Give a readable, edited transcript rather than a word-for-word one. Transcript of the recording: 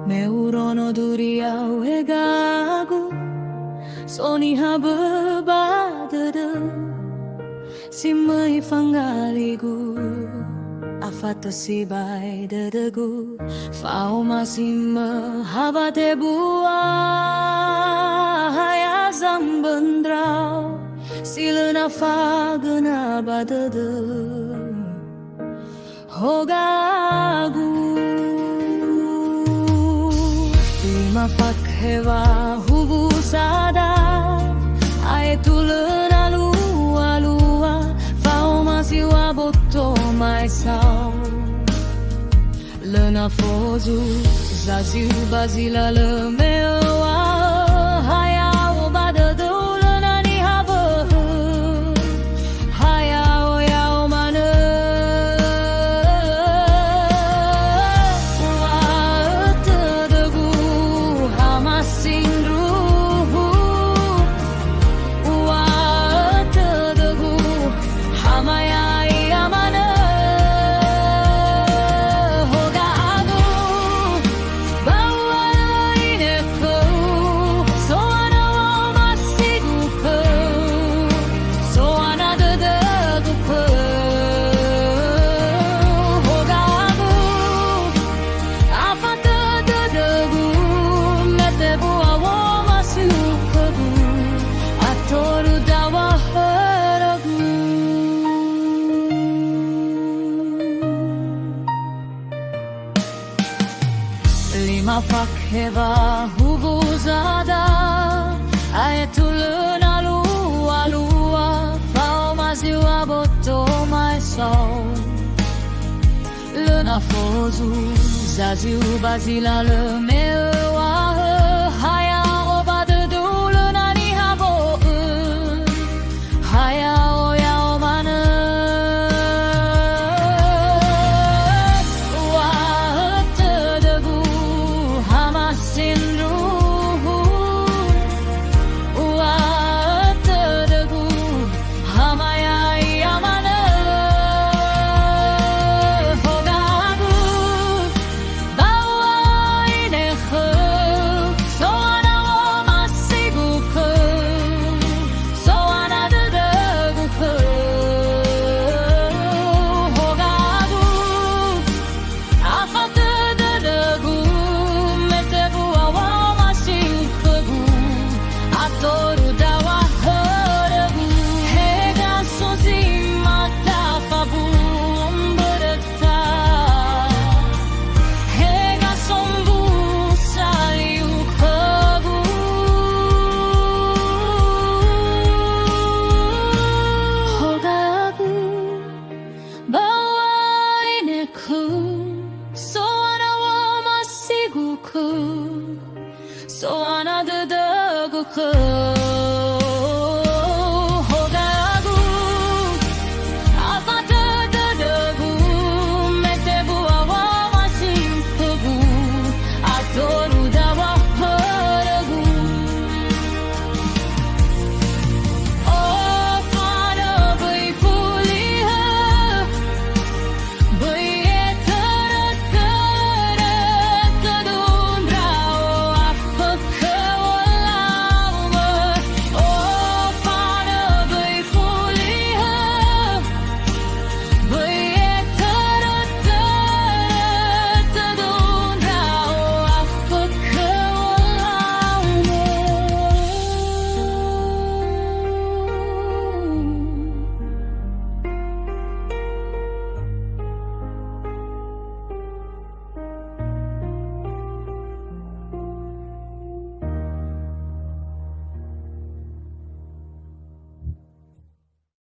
Meurono duriau egagu Soni habebadada Si mai fangaligu Afata si bai dadagu Fau masima habate buah Hayazam bendrau Sila na fagana badada Hogagu Lima fakheva hubusada Ae tulana lua lua Fau masiwa boto mai sao Lena fozu Zaziu bazila le mewa Haya obadada lena ni haba Haya oyao mana Watadagu hamasindru Watadagu hamayai amana Lima fakheva hubuzada Ae tulana lua lua Fau maziwa boto mai sol Lena fozu Zaziu bazila le meu